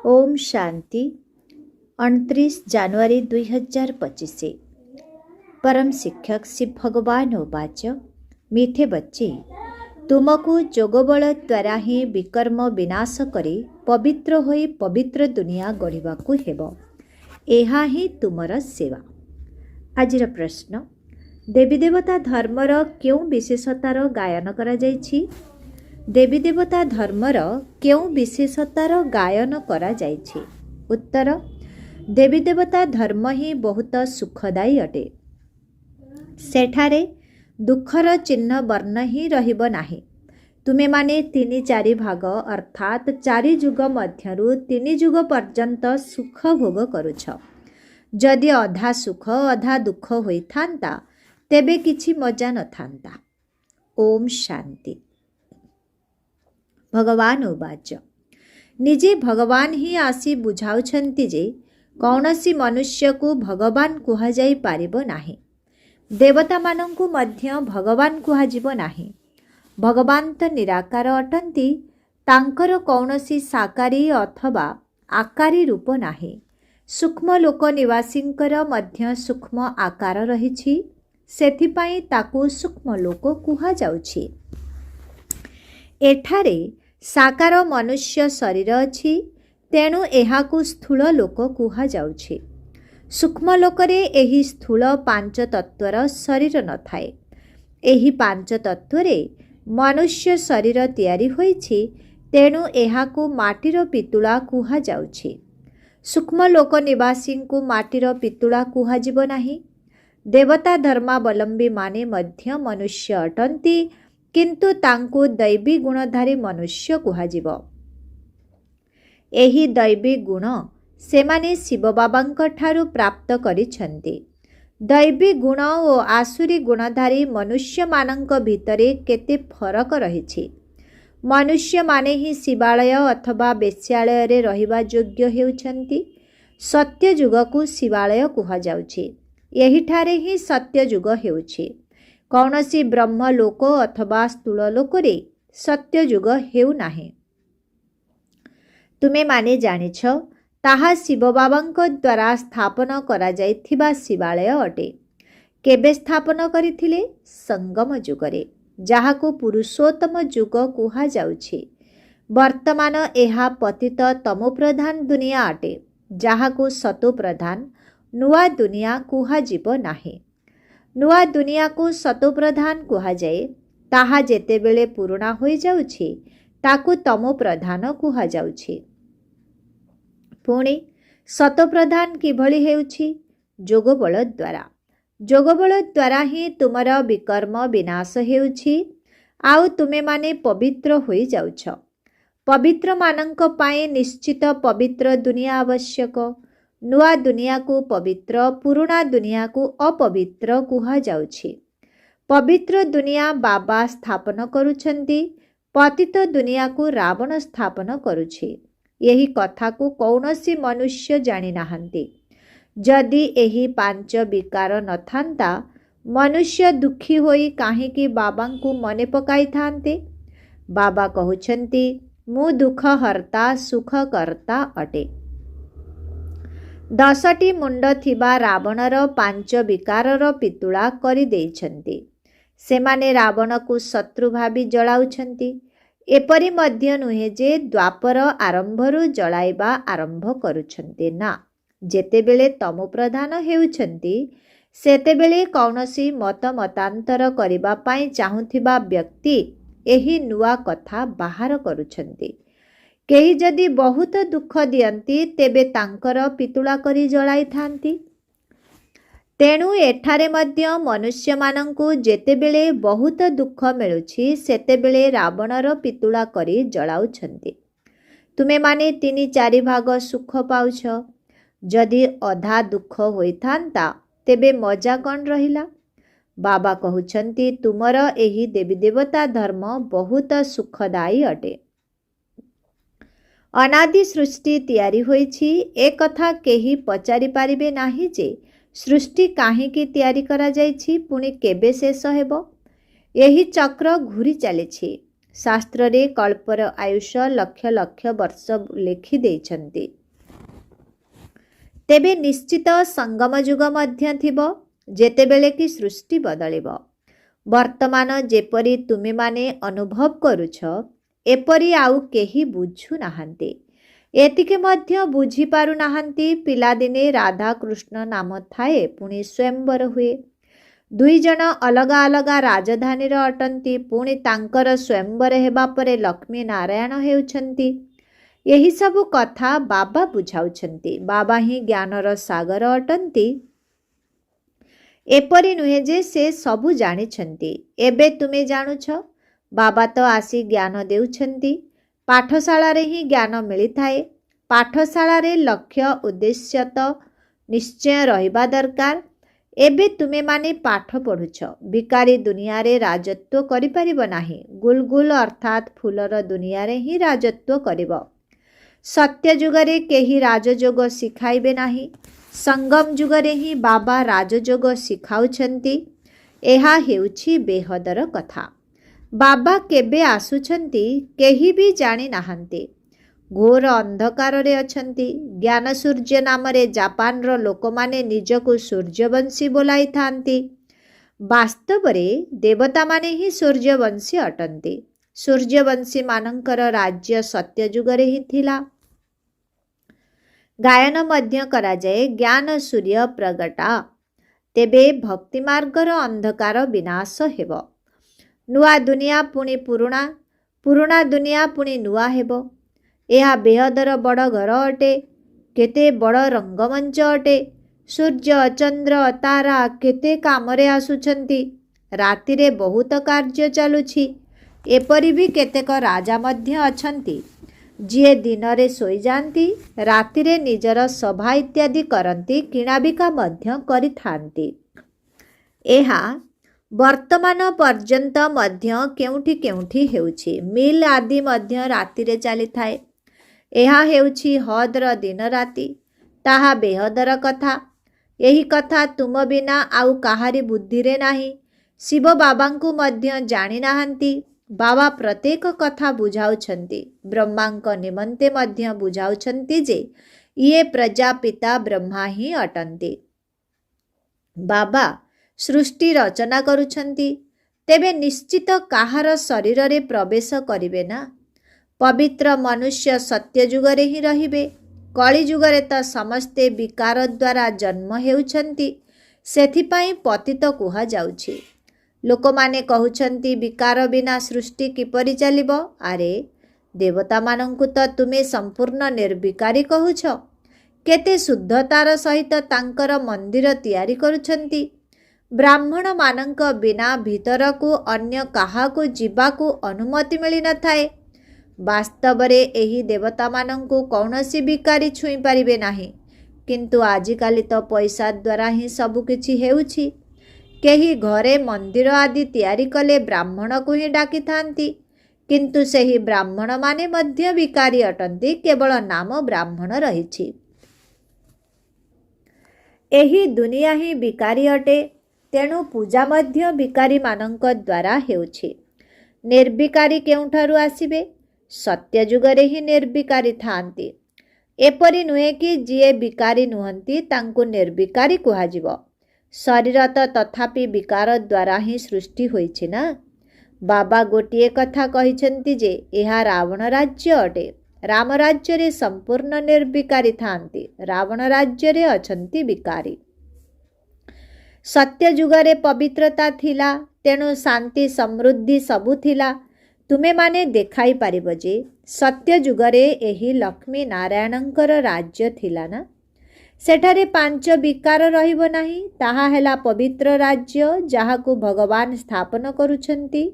ओम शांति 29 जनवरी 2025। परम शिक्षक श्री भगवान उवाच मीठे बच्चे, तुमको जोगबल द्वारा ही विकर्म विनाश करी पवित्र होई पवित्र दुनिया गढ़िबाकू हेबो। एहा ही तुमर सेवा। आजिर प्रश्न, देवी देवता धर्मर क्यों विशेषतार गायन करा जायछि? देवी देवता धर्मर क्यों विशेषतार गायन करा जायछि? उत्तर, देवी देवता धर्म ही बहुत सुखदायी अटे। सेठारे दुखर चिन्ह वर्ण ही रहिबो नाही। तुमे माने 3-4 भाग अर्थात 4 जुग मध्यरु 3 जुग पर्यंत सुख भोग करुछ। जदि अधा सुख अधा दुख होई थांता तेबे किछि मजा न थांता। ओम शांति। भगवान उवाच निजे भगवान ही आसी बुझाउछंती जे कौनसी मनुष्य को भगवान कुहा जाई पारिबो नाही। देवता मानंकु मध्य भगवान कुहा जीवो नाही। भगवान तो निराकार अटंती, तांकर कौनसी साकारी अथवा आकारी रूप नाही। सूक्ष्म लोक निवासींकर मध्य सूक्ष्म आकार रहिछि, सेथिपाई ताकू सूक्ष्म लोक कुहा जाउछि। एठारे साकार मनुष्य शरीर अछि, तेणु एहाकू स्थूल लोक कुहा जाउछि। सूक्ष्म लोकरे एही स्थूल 5 तत्वर शरीर न थाए। एही 5 तत्वरे मनुष्य शरीर तयारी होइछि, तेणु एहाकू माटीर पितुला कुहा जाउछि। सूक्ष्म लोक निवासी को माटीर पितुला कुहा जीवो नाही। देवता धर्मावलंबी माने मध्य मनुष्य अटंती, किंतु तांको दैवी गुणधारी मनुष्य कुहाजिब। एही दैवी गुण सेमाने शिव बाबांक ठारू प्राप्त करिछन्ति। दैवी गुण और आसुरी गुणधारी मनुष्य मानंक भितरे केते फरक रहिछि। मनुष्य माने ही शिवालय अथवा वेश्यालय रे रहिबा योग्य हेउछन्ति। सत्य जुग को शिवालय कुहा जाउछि। एही ठारे ही सत्य जुग हेउछि। कौनसी ब्रह्म लोक अथवा स्थूल लोकरे सत्य युग हेउ नाही। तुमे माने जानिछ ताहा शिव बाबांक द्वारा स्थापन करा जाइथिबा शिवालय अटे। केबे स्थापन करिथिले? संगम जुगरे, जाहाको पुरुषोत्तम जुग कुहा जाउछि। वर्तमान एहा पतित तमो प्रधान दुनिया अटे, जाहाको सतो प्रधान नुआ दुनिया कुहा जीवो नाही। नुआ दुनिया को सतो प्रधान कुहा जाए, ताहा जेतेबेले पुरुणा होई जाउछि ताकू तमो प्रधान कुहा जाउछि। पुणी सतो प्रधान किभଳି हेउछि? जोगबल द्वारा। जोगबल द्वारा ही तुमर विकर्म विनाश हेउछि, आउ तुमे माने पवित्र होई जाउछ। पवित्र मानंक पाए निश्चित पवित्र दुनिया आवश्यक। नुआ दुनिया को पवित्र, पुरुणा दुनिया को अपवित्र कुहा जाउछि। पवित्र दुनिया बाबा स्थापन करुछन्ति, पतित दुनिया को रावण स्थापन करुछि। यही कथा को कौनसी मनुष्य जानि नाहंती। जदि एही 5 विकार नथांता, मनुष्य दुखी होई काहेकि बाबांकु मने पकाई थांते। बाबा कहुछन्ति मु दुख हर्ता सुख करता अटे। 10टी मुंड थिबा रावणर 5 विकारर पितुला करि देइछन्ति। सेमाने रावण को शत्रु भावी जलाउछन्ति। एपरि मध्य नुहे जे द्वापर आरंभरु जलाइबा आरंभ करुछन्ति ना। जेतेबेले तमो प्रधान हेउछन्ति, सेतेबेले कौनसी मत मतांतर करिबा पाई चाहुथिबा व्यक्ति एही नुआ कथा बाहर करुछन्ति। केही जदि बहुत दुख दियंती तेबे तांकर पितुला करी जलाई थांती। तेणु एठारे मध्य मनुष्य मानंकु जेतेबेले बहुत दुख मिलुछि, सेतेबेले रावणर पितुला करी जलाउछन्ति। तुमे माने 3-4 भाग सुख पाउछ। जदि अधा दुख होई थांता तेबे मजा कौन रहिला? बाबा कहुछन्ति तुमर एही देवी देवता धर्म बहुत सुखदायी अटे। अनादि सृष्टि तयारी होइछि, ए कथा केही पचारि पारिबे नाही जे सृष्टि काहेकि तयारी करा जाइछि, पुणी केबे शेष हेबो। एही चक्र घुरी चलिछि। ଶାସ୍ତ୍ରରେ କଳ୍ପର ଆୟୁଷ ଲକ୍ଷ ଲକ୍ଷ ବର୍ଷ ଲେଖି ଦେଇଛନ୍ତି। ତେବେ ନିଶ୍ଚିତ ସଙ୍ଗମ ଯୁଗ ମଧ୍ୟ ଥିବ, ଯେତେବେଳେ କି ସୃଷ୍ଟି ବଦଳିବ। ବର୍ତ୍ତମାନ ଯେପରି ତୁମେମାନେ ଅନୁଭବ କରୁଛ, ଏପରି ଆଉ କେହି ବୁଝୁନାହାନ୍ତି। ଏତିକି ମଧ୍ୟ ବୁଝିପାରୁନାହାନ୍ତି, ପିଲାଦିନେ ରାଧାକୃଷ୍ଣ ନାମ ଥାଏ, ପୁଣି ସ୍ୱୟଂବର ହୁଏ। ଦୁଇ ଜଣ ଅଲଗା ଅଲଗା ରାଜଧାନୀର ଅଟନ୍ତି, ପୁଣି ତାଙ୍କର ସ୍ୱୟଂବର ହେବା ପରେ ଲକ୍ଷ୍ମୀ ନାରାୟଣ ହେଉଛନ୍ତି। ଏହିସବୁ କଥା ବାବା ବୁଝାଉଛନ୍ତି। ବାବା ହିଁ ଜ୍ଞାନର ସାଗର ଅଟନ୍ତି। ଏପରି ନୁହେଁ ଯେ ସେ ସବୁ ଜାଣିଛନ୍ତି। ଏବେ ତୁମେ ଜାଣୁଛ, ବାବା ତ ଆସି ଜ୍ଞାନ ଦେଉଛନ୍ତି। ପାଠଶାଳାରେ ହିଁ ଜ୍ଞାନ ମିଳିଥାଏ। ପାଠଶାଳାରେ ଲକ୍ଷ୍ୟ ଉଦ୍ଦେଶ୍ୟ ତ ନିଶ୍ଚୟ ରହିବା ଦରକାର। ଏବେ ତୁମେମାନେ ପାଠ ପଢ଼ୁଛ, ଭିକାରୀ ଦୁନିଆରେ ରାଜତ୍ୱ କରିପାରିବ ନାହିଁ। ଗୁଲଗୁଲ ଅର୍ଥାତ୍ ଫୁଲର ଦୁନିଆରେ ହିଁ ରାଜତ୍ୱ କରିବ। ସତ୍ୟ ଯୁଗରେ କେହି ରାଜଯୋଗ ଶିଖାଇବେ ନାହିଁ। ସଙ୍ଗମ ଯୁଗରେ ହିଁ ବାବା ରାଜଯୋଗ ଶିଖାଉଛନ୍ତି। ଏହା ହେଉଛି ବେହଦର କଥା। ବାବା କେବେ ଆସୁଛନ୍ତି କେହି ବି ଜାଣିନାହାନ୍ତି। ଘୋର ଅନ୍ଧକାରରେ ଅଛନ୍ତି। ଜ୍ଞାନ ସୂର୍ଯ୍ୟ ନାମରେ ଜାପାନର ଲୋକମାନେ ନିଜକୁ ସୂର୍ଯ୍ୟବଂଶୀ ବୋଲାଇଥାନ୍ତି। ବାସ୍ତବରେ ଦେବତାମାନେ ହିଁ ସୂର୍ଯ୍ୟବଂଶୀ ଅଟନ୍ତି। ସୂର୍ଯ୍ୟବଂଶୀମାନଙ୍କର ରାଜ୍ୟ ସତ୍ୟ ଯୁଗରେ ହିଁ ଥିଲା। ଗାୟନ ମଧ୍ୟ କରାଯାଏ, ଜ୍ଞାନ ସୂର୍ଯ୍ୟ ପ୍ରଗଟା, ତେବେ ଭକ୍ତି ମାର୍ଗର ଅନ୍ଧକାର ବିନାଶ ହେବ। ନୂଆ ଦୁନିଆ ପୁଣି ପୁରୁଣା, ପୁରୁଣା ଦୁନିଆ ପୁଣି ନୂଆ ହେବ। ଏହା ବେହଦର ବଡ଼ ଘର ଅଟେ। କେତେ ବଡ଼ ରଙ୍ଗମଞ୍ଚ ଅଟେ। ସୂର୍ଯ୍ୟ ଚନ୍ଦ୍ର ତାରା କେତେ କାମରେ ଆସୁଛନ୍ତି। ରାତିରେ ବହୁତ କାର୍ଯ୍ୟ ଚାଲୁଛି। ଏପରି ବି କେତେକ ରାଜା ମଧ୍ୟ ଅଛନ୍ତି, ଯିଏ ଦିନରେ ଶୋଇଯାଆନ୍ତି, ରାତିରେ ନିଜର ସଭା ଇତ୍ୟାଦି କରନ୍ତି, କିଣାବିକା ମଧ୍ୟ କରିଥାନ୍ତି। ଏହା ବର୍ତ୍ତମାନ ପର୍ଯ୍ୟନ୍ତ ମଧ୍ୟ କେଉଁଠି କେଉଁଠି ହେଉଛି। ମିଲ୍ ଆଦି ମଧ୍ୟ ରାତିରେ ଚାଲିଥାଏ। ଏହା ହେଉଛି ହଦ୍ର ଦିନ ରାତି। ତାହା ବେହଦର କଥା। ଏହି କଥା ତୁମ ବିନା ଆଉ କାହାରି ବୁଦ୍ଧିରେ ନାହିଁ। ଶିବ ବାବାଙ୍କୁ ମଧ୍ୟ ଜାଣିନାହାନ୍ତି। ବାବା ପ୍ରତ୍ୟେକ କଥା ବୁଝାଉଛନ୍ତି। ବ୍ରହ୍ମାଙ୍କ ନିମନ୍ତେ ମଧ୍ୟ ବୁଝାଉଛନ୍ତି ଯେ ଇଏ ପ୍ରଜାପିତା ବ୍ରହ୍ମା ହିଁ ଅଟନ୍ତି। ବାବା ସୃଷ୍ଟି ରଚନା କରୁଛନ୍ତି। ତେବେ ନିଶ୍ଚିତ କାହାର ଶରୀରରେ ପ୍ରବେଶ କରିବେ ନା। ପବିତ୍ର ମନୁଷ୍ୟ ସତ୍ୟ ଯୁଗରେ ହିଁ ରହିବେ। କଳି ଯୁଗରେ ତ ସମସ୍ତେ ବିକାର ଦ୍ୱାରା ଜନ୍ମ ହେଉଛନ୍ତି। ସେଥିପାଇଁ ପତିତ କୁହାଯାଉଛି। ଲୋକମାନେ କହୁଛନ୍ତି ବିକାର ବିନା ସୃଷ୍ଟି କିପରି ଚାଲିବ? ଆରେ ଦେବତାମାନଙ୍କୁ ତ ତୁମେ ସମ୍ପୂର୍ଣ୍ଣ ନିର୍ବିକାରୀ କହୁଛ। କେତେ ଶୁଦ୍ଧତାର ସହିତ ତାଙ୍କର ମନ୍ଦିର ତିଆରି କରୁଛନ୍ତି। ବ୍ରାହ୍ମଣମାନଙ୍କ ବିନା ଭିତରକୁ ଅନ୍ୟ କାହାକୁ ଯିବାକୁ ଅନୁମତି ମିଳିନଥାଏ। ବାସ୍ତବରେ ଏହି ଦେବତାମାନଙ୍କୁ କୌଣସି ବିକାରୀ ଛୁଇଁ ପାରିବେ ନାହିଁ। କିନ୍ତୁ ଆଜିକାଲି ତ ପଇସା ଦ୍ୱାରା ହିଁ ସବୁକିଛି ହେଉଛି। କେହି ଘରେ ମନ୍ଦିର ଆଦି ତିଆରି କଲେ ବ୍ରାହ୍ମଣକୁ ହିଁ ଡାକିଥାନ୍ତି। କିନ୍ତୁ ସେହି ବ୍ରାହ୍ମଣମାନେ ମଧ୍ୟ ବିକାରୀ ଅଟନ୍ତି। କେବଳ ନାମ ବ୍ରାହ୍ମଣ ରହିଛି। ଏହି ଦୁନିଆ ହିଁ ବିକାରୀ ଅଟେ। ତେଣୁ ପୂଜା ମଧ୍ୟ ବିକାରୀମାନଙ୍କ ଦ୍ୱାରା ହେଉଛି। ନିର୍ବିକାରୀ କେଉଁଠାରୁ ଆସିବେ? ସତ୍ୟ ଯୁଗରେ ହିଁ ନିର୍ବିକାରୀ ଥାଆନ୍ତି। ଏପରି ନୁହେଁ କି ଯିଏ ବିକାରୀ ନୁହନ୍ତି ତାଙ୍କୁ ନିର୍ବିକାରୀ କୁହାଯିବ। ଶରୀର ତ ତଥାପି ବିକାର ଦ୍ୱାରା ହିଁ ସୃଷ୍ଟି ହୋଇଛି ନା। ବାବା ଗୋଟିଏ କଥା କହିଛନ୍ତି ଯେ ଏହା ରାବଣ ରାଜ୍ୟ ଅଟେ। ରାମ ରାଜ୍ୟରେ ସମ୍ପୂର୍ଣ୍ଣ ନିର୍ବିକାରୀ ଥାଆନ୍ତି। ରାବଣ ରାଜ୍ୟରେ ଅଛନ୍ତି ବିକାରୀ। ସତ୍ୟ ଯୁଗରେ ପବିତ୍ରତା ଥିଲା। ତେଣୁ ଶାନ୍ତି ସମୃଦ୍ଧି ସବୁ ଥିଲା। ତୁମେମାନେ ଦେଖାଇ ପାରିବ ଯେ ସତ୍ୟ ଯୁଗରେ ଏହି ଲକ୍ଷ୍ମୀ ନାରାୟଣଙ୍କର ରାଜ୍ୟ ଥିଲା ନା। ସେଠାରେ ପାଞ୍ଚ ବିକାର ରହିବ ନାହିଁ। ତାହା ହେଲା ପବିତ୍ର ରାଜ୍ୟ, ଯାହାକୁ ଭଗବାନ ସ୍ଥାପନ କରୁଛନ୍ତି।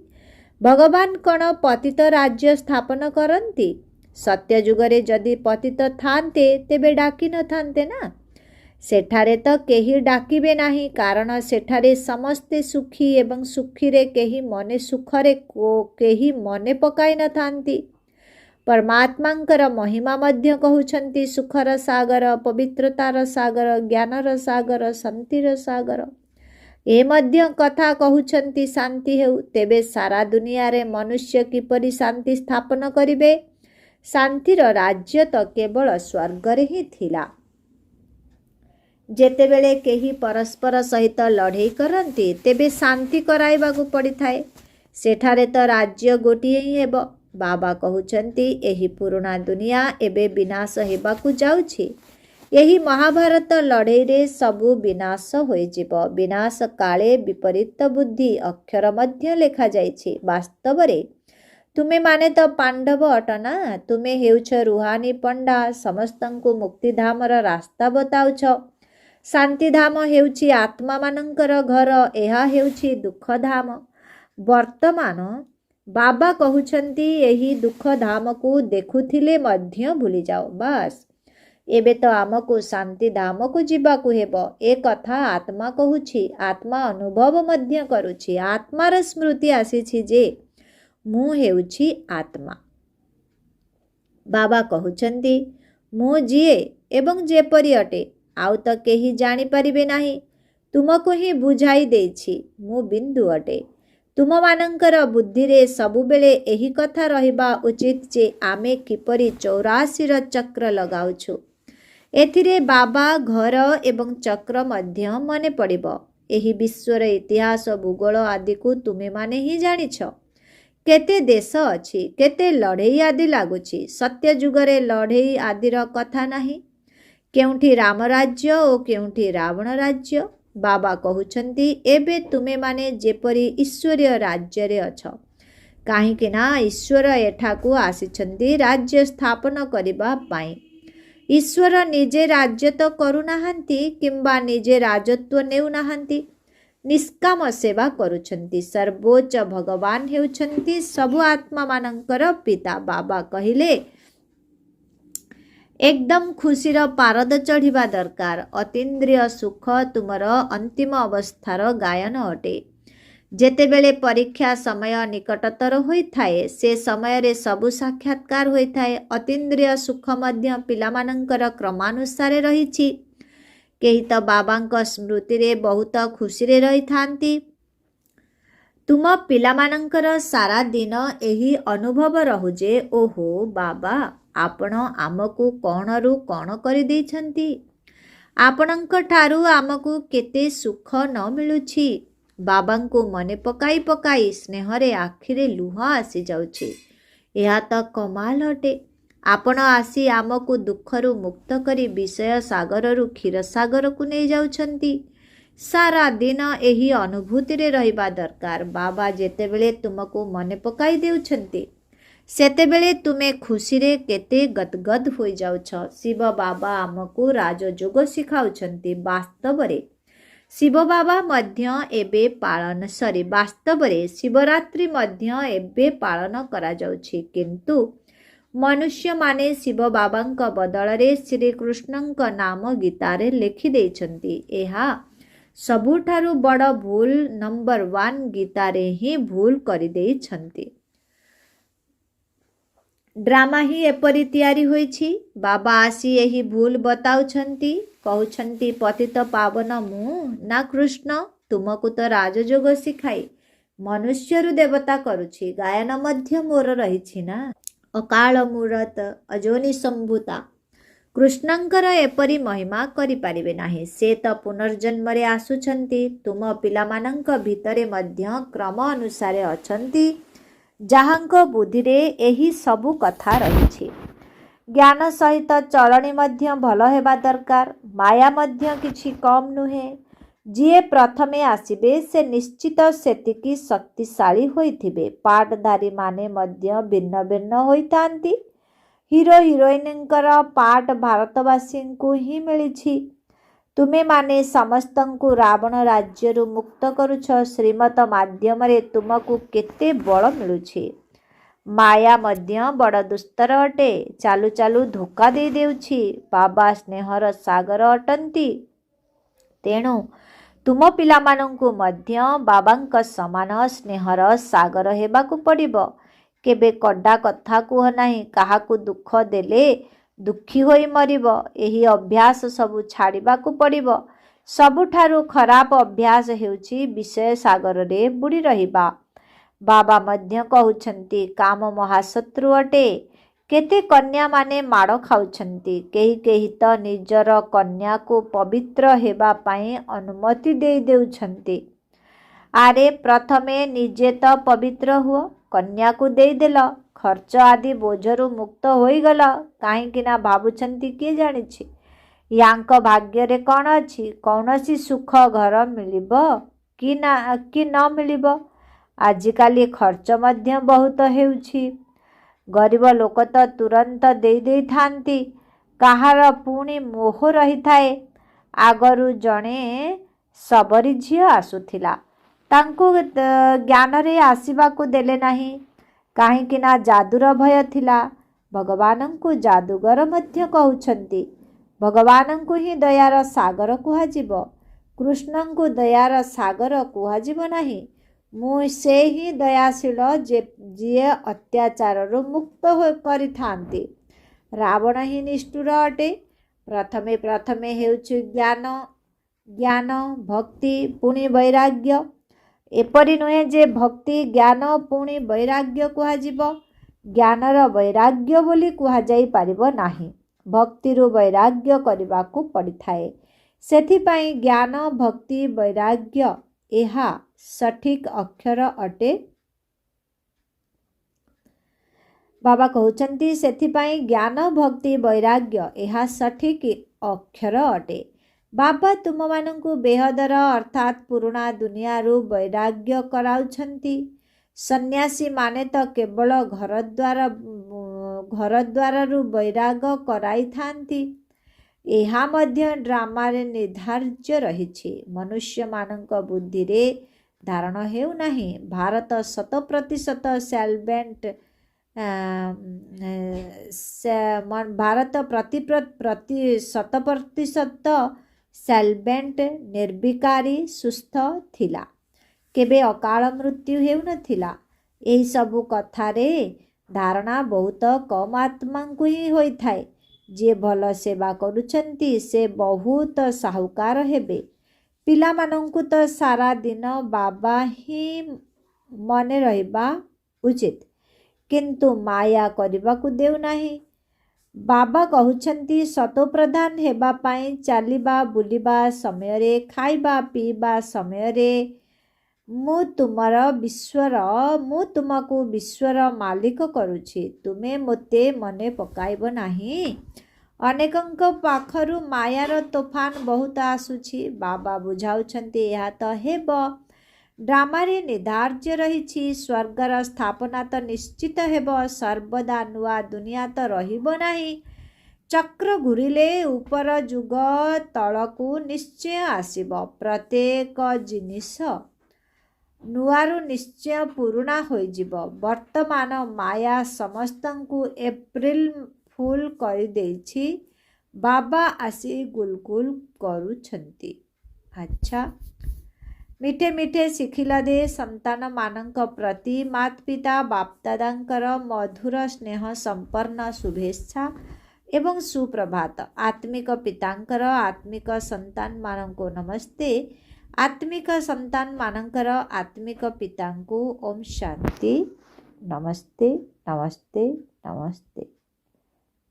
ଭଗବାନ କ'ଣ ପତିତ ରାଜ୍ୟ ସ୍ଥାପନ କରନ୍ତି? ସତ୍ୟ ଯୁଗରେ ଯଦି ପତିତ ଥାନ୍ତେ ତେବେ ଡାକି ନଥାନ୍ତେ ନା। ସେଠାରେ ତ କେହି ଡାକିବେ ନାହିଁ, କାରଣ ସେଠାରେ ସମସ୍ତେ ସୁଖୀ ଏବଂ ସୁଖୀରେ ସୁଖରେ କେହି ମନେ ପକାଇ ନଥାନ୍ତି। ପରମାତ୍ମାଙ୍କର ମହିମା ମଧ୍ୟ କହୁଛନ୍ତି ସୁଖର ସାଗର, ପବିତ୍ରତାର ସାଗର, ଜ୍ଞାନର ସାଗର, ଶାନ୍ତିର ସାଗର। ଏ ମଧ୍ୟ କଥା କହୁଛନ୍ତି ଶାନ୍ତି ହେଉ। ତେବେ ସାରା ଦୁନିଆରେ ମନୁଷ୍ୟ କିପରି ଶାନ୍ତି ସ୍ଥାପନ କରିବେ? ଶାନ୍ତିର ରାଜ୍ୟ ତ କେବଳ ସ୍ୱର୍ଗରେ ହିଁ ଥିଲା। ଯେତେବେଳେ କେହି ପରସ୍ପର ସହିତ ଲଢ଼େଇ କରନ୍ତି ତେବେ ଶାନ୍ତି କରାଇବାକୁ ପଡ଼ିଥାଏ। ସେଠାରେ ତ ରାଜ୍ୟ ଗୋଟିଏ ହିଁ ହେବ। ବାବା କହୁଛନ୍ତି ଏହି ପୁରୁଣା ଦୁନିଆ ଏବେ ବିନାଶ ହେବାକୁ ଯାଉଛି। ଏହି ମହାଭାରତ ଲଢ଼େଇରେ ସବୁ ବିନାଶ ହୋଇଯିବ। ବିନାଶ କାଳେ ବିପରୀତ ବୁଦ୍ଧି ଅକ୍ଷର ମଧ୍ୟ ଲେଖାଯାଇଛି। ବାସ୍ତବରେ ତୁମେମାନେ ତ ପାଣ୍ଡବ ଅଟ ନା। ତୁମେ ହେଉଛ ରୁହାନୀ ପଣ୍ଡା, ସମସ୍ତଙ୍କୁ ମୁକ୍ତିଧାମର ରାସ୍ତା ବତାଉଛ। ଶାନ୍ତିଧାମ ହେଉଛି ଆତ୍ମାମାନଙ୍କର ଘର, ଏହା ହେଉଛି ଦୁଃଖଧାମ। ବର୍ତ୍ତମାନ ବାବା କହୁଛନ୍ତି ଏହି ଦୁଃଖଧାମକୁ ଦେଖୁଥିଲେ ମଧ୍ୟ ଭୁଲିଯାଅ। ବାସ୍ ଏବେ ତ ଆମକୁ ଶାନ୍ତିଧାମକୁ ଯିବାକୁ ହେବ। ଏ କଥା ଆତ୍ମା କହୁଛି, ଆତ୍ମା ଅନୁଭବ ମଧ୍ୟ କରୁଛି। ଆତ୍ମାର ସ୍ମୃତି ଆସିଛି ଯେ ମୁଁ ହେଉଛି ଆତ୍ମା। ବାବା କହୁଛନ୍ତି ମୁଁ ଯିଏ ଏବଂ ଯେପରି ଅଟେ ଆଉ ତ କେହି ଜାଣିପାରିବେ ନାହିଁ। ତୁମକୁ ହିଁ ବୁଝାଇ ଦେଇଛି ମୁଁ ବିନ୍ଦୁ ଅଟେ। ତୁମମାନଙ୍କର ବୁଦ୍ଧିରେ ସବୁବେଳେ ଏହି କଥା ରହିବା ଉଚିତ ଯେ ଆମେ କିପରି 84ର ଚକ୍ର ଲଗାଉଛୁ। ଏଥିରେ ବାବା, ଘର ଏବଂ ଚକ୍ର ମଧ୍ୟ ମନେ ପଡ଼ିବ। ଏହି ବିଶ୍ୱର ଇତିହାସ, ଭୂଗୋଳ ଆଦିକୁ ତୁମେମାନେ ହିଁ ଜାଣିଛ। କେତେ ଦେଶ ଅଛି, କେତେ ଲଢ଼େଇ ଆଦି ଲାଗୁଛି। ସତ୍ୟ ଯୁଗରେ ଲଢ଼େଇ ଆଦିର କଥା ନାହିଁ। କେଉଁଠି ରାମରାଜ୍ୟ ଓ କେଉଁଠି ରାବଣ ରାଜ୍ୟ। ବାବା କହୁଛନ୍ତି ଏବେ ତୁମେମାନେ ଯେପରି ଈଶ୍ୱରୀୟ ରାଜ୍ୟରେ ଅଛ। କାହିଁକି ନା ଈଶ୍ୱର ଏଠାକୁ ଆସିଛନ୍ତି ରାଜ୍ୟ ସ୍ଥାପନ କରିବା ପାଇଁ। ଈଶ୍ୱର ନିଜେ ରାଜ୍ୟ ତ କରୁନାହାନ୍ତି କିମ୍ବା ନିଜେ ରାଜତ୍ୱ ନେଉନାହାନ୍ତି। ନିଷ୍କାମ ସେବା କରୁଛନ୍ତି। ସର୍ବୋଚ୍ଚ ଭଗବାନ ହେଉଛନ୍ତି ସବୁ ଆତ୍ମାମାନଙ୍କର ପିତା। ବାବା କହିଲେ ଏକଦମ ଖୁସିର ପାରଦ ଚଢ଼ିବା ଦରକାର। ଅତୀନ୍ଦ୍ରିୟ ସୁଖ ତୁମର ଅନ୍ତିମ ଅବସ୍ଥାର ଗାୟନ ଅଟେ। ଯେତେବେଳେ ପରୀକ୍ଷା ସମୟ ନିକଟତର ହୋଇଥାଏ ସେ ସମୟରେ ସବୁ ସାକ୍ଷାତକାର ହୋଇଥାଏ। ଅତୀନ୍ଦ୍ରିୟ ସୁଖ ମଧ୍ୟ ପିଲାମାନଙ୍କର କ୍ରମାନୁସାରେ ରହିଛି। କେହି ତ ବାବାଙ୍କ ସ୍ମୃତିରେ ବହୁତ ଖୁସିରେ ରହିଥାନ୍ତି। ତୁମ ପିଲାମାନଙ୍କର ସାରା ଦିନ ଏହି ଅନୁଭବ ରହୁ ଯେ ଓହୋ ବାବା ଆପଣ ଆମକୁ କ'ଣରୁ କ'ଣ କରିଦେଇଛନ୍ତି। ଆପଣଙ୍କ ଠାରୁ ଆମକୁ କେତେ ସୁଖ ନ ମିଳୁଛି। ବାବାଙ୍କୁ ମନେ ପକାଇ ପକାଇ ସ୍ନେହରେ ଆଖିରେ ଲୁହ ଆସିଯାଉଛି। ଏହା ତ କମାଲ ଅଟେ। ଆପଣ ଆସି ଆମକୁ ଦୁଃଖରୁ ମୁକ୍ତ କରି ବିଷୟ ସାଗରରୁ କ୍ଷୀରସାଗରକୁ ନେଇଯାଉଛନ୍ତି। ସାରା ଦିନ ଏହି ଅନୁଭୂତିରେ ରହିବା ଦରକାର। ବାବା ଯେତେବେଳେ ତୁମକୁ ମନେ ପକାଇ ଦେଉଛନ୍ତି ସେତେବେଳେ ତୁମେ ଖୁସିରେ କେତେ ଗଦଗଦ ହୋଇଯାଉଛ। ଶିବ ବାବା ଆମକୁ ରାଜଯୋଗ ଶିଖାଉଛନ୍ତି। ବାସ୍ତବରେ ଶିବବାବା ମଧ୍ୟ ଏବେ ବାସ୍ତବରେ ଶିବରାତ୍ରି ମଧ୍ୟ ଏବେ ପାଳନ କରାଯାଉଛି। କିନ୍ତୁ ମନୁଷ୍ୟମାନେ ଶିବ ବାବାଙ୍କ ବଦଳରେ ଶ୍ରୀକୃଷ୍ଣଙ୍କ ନାମ ଗୀତାରେ ଲେଖିଦେଇଛନ୍ତି। ଏହା ସବୁଠାରୁ ବଡ଼ ଭୁଲ। ନମ୍ବର 1 ଗୀତାରେ ହିଁ ଭୁଲ କରିଦେଇଛନ୍ତି। ଡ୍ରାମା ହିଁ ଏପରି ତିଆରି ହୋଇଛି। ବାବା ଆସି ଏହି ଭୁଲ ବତାଉଛନ୍ତି। କହୁଛନ୍ତି ପତିତ ପାବନ ମୁଁ ନା କୃଷ୍ଣ ତୁମକୁ ତ ରାଜଯୋଗ ଶିଖାଇ ମନୁଷ୍ୟରୁ ଦେବତା କରୁଛି। ଗାୟନ ମଧ୍ୟ ମୋର ରହିଛି ନା। ଅକାଳ ମୂରତ ଅଯୋନି ସମ୍ଭୂତା। କୃଷ୍ଣଙ୍କର ଏପରି ମହିମା କରିପାରିବେ ନାହିଁ। ସେ ତ ପୁନର୍ଜନ୍ମରେ ଆସୁଛନ୍ତି। ତୁମ ପିଲାମାନଙ୍କ ଭିତରେ ମଧ୍ୟ କ୍ରମ ଅନୁସାରେ ଅଛନ୍ତି ଯାହାଙ୍କ ବୁଦ୍ଧିରେ ଏହି ସବୁ କଥା ରହିଛି। ଜ୍ଞାନ ସହିତ ଚଳଣି ମଧ୍ୟ ଭଲ ହେବା ଦରକାର। ମାୟା ମଧ୍ୟ କିଛି କମ୍ ନୁହେଁ। ଯିଏ ପ୍ରଥମେ ଆସିବେ ସେ ନିଶ୍ଚିତ ସେତିକି ଶକ୍ତିଶାଳୀ ହୋଇଥିବେ। ପାର୍ଟଧାରୀମାନେ ମଧ୍ୟ ଭିନ୍ନ ଭିନ୍ନ ହୋଇଥାନ୍ତି। ହିରୋ ହିରୋଇନଙ୍କର ପାର୍ଟ ଭାରତବାସୀଙ୍କୁ ହିଁ ମିଳିଛି। ତୁମେମାନେ ସମସ୍ତଙ୍କୁ ରାବଣ ରାଜ୍ୟରୁ ମୁକ୍ତ କରୁଛ। ଶ୍ରୀମତ ମାଧ୍ୟମରେ ତୁମକୁ କେତେ ବଳ ମିଳୁଛି। ମାୟା ମଧ୍ୟ ବଡ଼ ଦୁସ୍ତର ଅଟେ। ଚାଲୁ ଚାଲୁ ଧୋକା ଦେଇ ଦେଉଛି। ବାବା ସ୍ନେହର ସାଗର ଅଟନ୍ତି। ତେଣୁ ତୁମ ପିଲାମାନଙ୍କୁ ମଧ୍ୟ ବାବାଙ୍କ ସମାନ ସ୍ନେହର ସାଗର ହେବାକୁ ପଡ଼ିବ। କେବେ କଡା କଥା କୁହ ନାହିଁ। କାହାକୁ ଦୁଃଖ ଦେଲେ ଦୁଃଖୀ ହୋଇ ମରିବ। ଏହି ଅଭ୍ୟାସ ସବୁ ଛାଡ଼ିବାକୁ ପଡ଼ିବ। ସବୁଠାରୁ ଖରାପ ଅଭ୍ୟାସ ହେଉଛି ବିଷୟ ସାଗରରେ ବୁଡ଼ି ରହିବା। ବାବା ମଧ୍ୟ କହୁଛନ୍ତି କାମ ମହାଶତ୍ରୁ ଅଟେ। କେତେ କନ୍ୟାମାନେ ମାଡ଼ ଖାଉଛନ୍ତି। କେହି କେହି ତ ନିଜର କନ୍ୟାକୁ ପବିତ୍ର ହେବା ପାଇଁ ଅନୁମତି ଦେଇ ଦେଉଛନ୍ତି। ଆରେ ପ୍ରଥମେ ନିଜେ ତ ପବିତ୍ର ହୁଅ, କନ୍ୟାକୁ ଦେଇଦେଲ, ଖର୍ଚ୍ଚ ଆଦି ବୋଝରୁ ମୁକ୍ତ ହୋଇଗଲ। କାହିଁକି ନା ଭାବୁଛନ୍ତି କିଏ ଜାଣିଛି ୟାଙ୍କ ଭାଗ୍ୟରେ କ'ଣ ଅଛି, କୌଣସି ସୁଖ ଘର ମିଳିବ କି ନ ମିଳିବ। ଆଜିକାଲି ଖର୍ଚ୍ଚ ମଧ୍ୟ ବହୁତ ହେଉଛି। ଗରିବ ଲୋକ ତ ତୁରନ୍ତ ଦେଇ ଦେଇଥାନ୍ତି, କାହାର ପୁଣି ମୋହ ରହିଥାଏ। ଆଗରୁ ଜଣେ ସବରୀ ଝିଅ ଆସୁଥିଲା, ତାଙ୍କୁ ଜ୍ଞାନରେ ଆସିବାକୁ ଦେଲେ ନାହିଁ, କାହିଁକି ନା ଯାଦୁର ଭୟ ଥିଲା। ଭଗବାନଙ୍କୁ ଯାଦୁଗର ମଧ୍ୟ କହୁଛନ୍ତି। ଭଗବାନଙ୍କୁ ହିଁ ଦୟାର ସାଗର କୁହାଯିବ, କୃଷ୍ଣଙ୍କୁ ଦୟାର ସାଗର କୁହାଯିବ ନାହିଁ। ମୁଁ ସେ ହିଁ ଦୟାଶୀଳ ଯିଏ ଅତ୍ୟାଚାରରୁ ମୁକ୍ତ କରିଥାନ୍ତି। ରାବଣ ହିଁ ନିଷ୍ଠୁର ଅଟେ। ପ୍ରଥମେ ହେଉଛି ଜ୍ଞାନ, ଭକ୍ତି, ପୁଣି ବୈରାଗ୍ୟ। ଏପରି ନୁହେଁ ଯେ ଭକ୍ତି, ଜ୍ଞାନ ପୁଣି ବୈରାଗ୍ୟ କୁହାଯିବ। ଜ୍ଞାନର ବୈରାଗ୍ୟ ବୋଲି କୁହାଯାଇ ପାରିବ ନାହିଁ। ଭକ୍ତିରୁ ବୈରାଗ୍ୟ କରିବାକୁ ପଡ଼ିଥାଏ। ସେଥିପାଇଁ ଜ୍ଞାନ, ଭକ୍ତି, ବୈରାଗ୍ୟ ଏହା ସଠିକ୍ ଅକ୍ଷର ଅଟେ। ବାବା କହୁଛନ୍ତି ସେଥିପାଇଁ ଜ୍ଞାନ, ଭକ୍ତି, ବୈରାଗ୍ୟ ଏହା ସଠିକ୍ ଅକ୍ଷର ଅଟେ। ବାବା ତୁମମାନଙ୍କୁ ବେହଦର ଅର୍ଥାତ୍ ପୁରୁଣା ଦୁନିଆରୁ ବୈରାଗ୍ୟ କରାଉଛନ୍ତି। ସନ୍ନ୍ୟାସୀମାନେ ତ କେବଳ ଘରଦ୍ୱାରରୁ ବୈରାଗ କରାଇଥାନ୍ତି। ଏହା ମଧ୍ୟ ଡ୍ରାମାରେ ନିର୍ଦ୍ଧାର୍ଯ୍ୟ ରହିଛି। ମନୁଷ୍ୟମାନଙ୍କ ବୁଦ୍ଧିରେ ଧାରଣ ହେଉନାହିଁ। ଭାରତ 100% ସଲଭେଣ୍ଟ, ନିର୍ବିକାରୀ, ସୁସ୍ଥ ଥିଲା। କେବେ ଅକାଳ ମୃତ୍ୟୁ ହେଉନଥିଲା। ଏହିସବୁ କଥାରେ ଧାରଣା ବହୁତ କମ୍ ଆତ୍ମାଙ୍କୁ ହିଁ ହୋଇଥାଏ। ଯିଏ ଭଲ ସେବା କରୁଛନ୍ତି ସେ ବହୁତ ସାହୁକାର ହେବେ। ପିଲାମାନଙ୍କୁ ତ ସାରା ଦିନ ବାବା ହିଁ ମନେ ରହିବା ଉଚିତ, କିନ୍ତୁ ମାୟା କରିବାକୁ ଦେଉନାହିଁ। ବାବା କହୁଛନ୍ତି ସତୋପ୍ରଧାନ ହେବା ପାଇଁ ଚାଲିବା ବୁଲିବା ସମୟରେ, ଖାଇବା ପିଇବା ସମୟରେ ମୁଁ ତୁମକୁ ବିଶ୍ୱର ମାଲିକ କରୁଛି, ତୁମେ ମୋତେ ମନେ ପକାଇବ ନାହିଁ। ଅନେକଙ୍କ ପାଖରୁ ମାୟାର ତୋଫାନ ବହୁତ ଆସୁଛି। ବାବା ବୁଝାଉଛନ୍ତି ଏହା ତ ହେବ। ଡ୍ରାମାରେ ନିର୍ଦ୍ଧାର୍ଯ୍ୟ ରହିଛି। ସ୍ୱର୍ଗର ସ୍ଥାପନା ତ ନିଶ୍ଚିତ ହେବ। ସର୍ବଦା ନୂଆ ଦୁନିଆ ତ ରହିବ ନାହିଁ। ଚକ୍ର ଘୂରିଲେ ଉପର ଯୁଗ ତଳକୁ ନିଶ୍ଚୟ ଆସିବ। ପ୍ରତ୍ୟେକ ଜିନିଷ ନୂଆରୁ ନିଶ୍ଚୟ ପୁରୁଣା ହୋଇଯିବ। ବର୍ତ୍ତମାନ ମାୟା ସମସ୍ତଙ୍କୁ ଏପ୍ରିଲ ଫୁଲ କରିଦେଇଛି। ବାବା ଆସି ଗୁଲଗୁଲ କରୁଛନ୍ତି। ଆଚ୍ଛା, ମିଠେ ମିଠେ ଶିଖିଲା ଦେ ସନ୍ତାନମାନଙ୍କ ପ୍ରତି ମାତା ପିତା ବାପଦାଦାଙ୍କର ମଧୁର ସ୍ନେହ ସମ୍ପନ୍ନ ଶୁଭେଚ୍ଛା ଏବଂ ସୁପ୍ରଭାତ। ଆତ୍ମିକ ପିତାଙ୍କର ଆତ୍ମିକ ସନ୍ତାନମାନଙ୍କୁ ନମସ୍ତେ। ଆତ୍ମିକ ସନ୍ତାନମାନଙ୍କର ଆତ୍ମିକ ପିତାଙ୍କୁ ଓମ୍ ଶାନ୍ତି। ନମସ୍ତେ ନମସ୍ତେ ନମସ୍ତେ।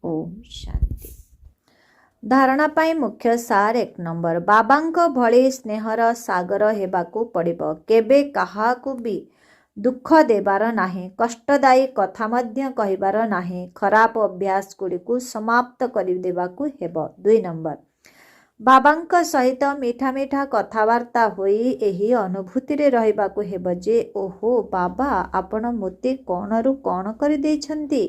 ଓମ୍ ଶାନ୍ତି। ଧାରଣା ପାଇଁ ମୁଖ୍ୟ ସାର 1 ନମ୍ବର, ବାବାଙ୍କ ଭଳି ସ୍ନେହର ସାଗର ହେବାକୁ ପଡ଼ିବ। କେବେ କାହାକୁ ବି ଦୁଃଖ ଦେବାର ନାହିଁ। କଷ୍ଟଦାୟୀ କଥା ମଧ୍ୟ କହିବାର ନାହିଁ। ଖରାପ ଅଭ୍ୟାସ ଗୁଡ଼ିକୁ ସମାପ୍ତ କରିଦେବାକୁ ହେବ। 2 ନମ୍ବର, ବାବାଙ୍କ ସହିତ ମିଠା ମିଠା କଥାବାର୍ତ୍ତା ହୋଇ ଏହି ଅନୁଭୂତିରେ ରହିବାକୁ ହେବ ଯେ ଓହୋ ବାବା ଆପଣ ମୋତେ କ'ଣରୁ କ'ଣ କରିଦେଇଛନ୍ତି।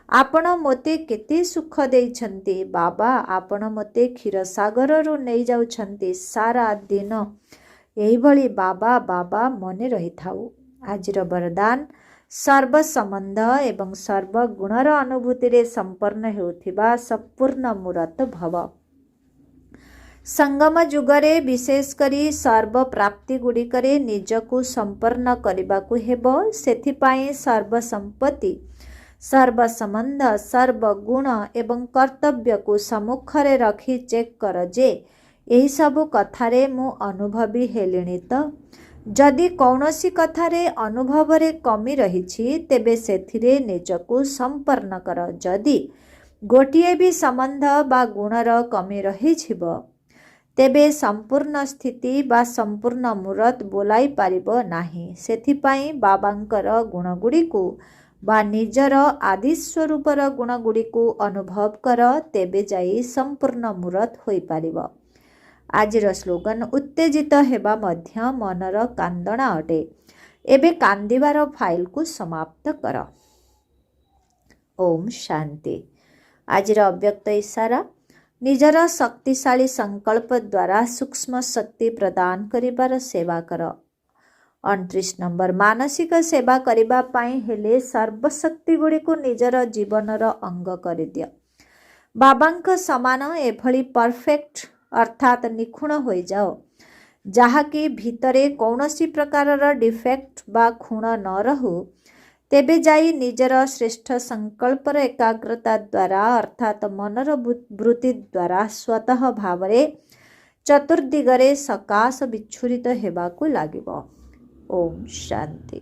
ଆପଣ ମୋତେ କେତେ ସୁଖ ଦେଇଛନ୍ତି। ବାବା ଆପଣ ମୋତେ କ୍ଷୀରସାଗରରୁ ନେଇଯାଉଛନ୍ତି। ସାରା ଦିନ ଏହିଭଳି ବାବା ବାବା ମନେ ରହିଥାଉ। ଆଜିର ବରଦାନ, ସର୍ବସମ୍ବନ୍ଧ ଏବଂ ସର୍ବଗୁଣର ଅନୁଭୂତିରେ ସମ୍ପନ୍ନ ହେଉଥିବା ସମ୍ପୂର୍ଣ୍ଣ ମୂରତ ଭବ। ସଙ୍ଗମ ଯୁଗରେ ବିଶେଷ କରି ସର୍ବପ୍ରାପ୍ତି ଗୁଡ଼ିକରେ ନିଜକୁ ସମ୍ପନ୍ନ କରିବାକୁ ହେବ। ସେଥିପାଇଁ ସର୍ବସମ୍ପତ୍ତି, ସର୍ବସମ୍ବନ୍ଧ, ସର୍ବଗୁଣ ଏବଂ କର୍ତ୍ତବ୍ୟକୁ ସମ୍ମୁଖରେ ରଖି ଚେକ୍ କର ଯେ ଏହି ସବୁ କଥାରେ ମୁଁ ଅନୁଭବୀ ହେଲିଣି ତ। ଯଦି କୌଣସି କଥାରେ ଅନୁଭବରେ କମି ରହିଛି ତେବେ ସେଥିରେ ନିଜକୁ ସମ୍ପନ୍ନ କର। ଯଦି ଗୋଟିଏ ବି ସମ୍ବନ୍ଧ ବା ଗୁଣର କମି ରହିଯିବ ତେବେ ସମ୍ପୂର୍ଣ୍ଣ ସ୍ଥିତି ବା ସମ୍ପୂର୍ଣ୍ଣ ମୂରତ ବୋଲାଇ ପାରିବ ନାହିଁ। ସେଥିପାଇଁ ବାବାଙ୍କର ଗୁଣଗୁଡ଼ିକୁ ବା ନିଜର ଆଦି ସ୍ୱରୂପର ଗୁଣଗୁଡ଼ିକୁ ଅନୁଭବ କର, ତେବେ ଯାଇ ସମ୍ପୂର୍ଣ୍ଣ ମୂରତ ହୋଇପାରିବ। ଆଜିର ସ୍ଲୋଗାନ ଉତ୍ତେଜିତ ହେବା ମଧ୍ୟ ମନର କାନ୍ଦଣା ଅଟେ। ଏବେ କାନ୍ଦିବାର ଫାଇଲକୁ ସମାପ୍ତ କର। ଓମ୍ ଶାନ୍ତି। ଆଜିର ଅବ୍ୟକ୍ତ ଇଶାରା, ନିଜର ଶକ୍ତିଶାଳୀ ସଂକଳ୍ପ ଦ୍ୱାରା ସୂକ୍ଷ୍ମ ଶକ୍ତି ପ୍ରଦାନ କରିବାର ସେବା କର। 29 ନମ୍ବର, ମାନସିକ ସେବା କରିବା ପାଇଁ ହେଲେ ସର୍ବଶକ୍ତି ଗୁଡ଼ିକୁ ନିଜର ଜୀବନର ଅଙ୍ଗ କରିଦିଅ। ବାବାଙ୍କ ସମାନ ଏଭଳି ପରଫେକ୍ଟ ଅର୍ଥାତ୍ ନିଖୁଣ ହୋଇଯାଅ, ଯାହାକି ଭିତରେ କୌଣସି ପ୍ରକାରର ଡିଫେକ୍ଟ ବା ଖୁଣ ନ ରହୁ। ତେବେ ଯାଇ ନିଜର ଶ୍ରେଷ୍ଠ ସଂକଳ୍ପର ଏକାଗ୍ରତା ଦ୍ୱାରା ଅର୍ଥାତ୍ ମନର ବୃତ୍ତି ଦ୍ୱାରା ସ୍ୱତଃ ଭାବରେ ଚତୁର୍ଦିଗରେ ସକାଶ ବିଚ୍ଛୁରିତ ହେବାକୁ ଲାଗିବ। ଓମ୍ ଶାନ୍ତି।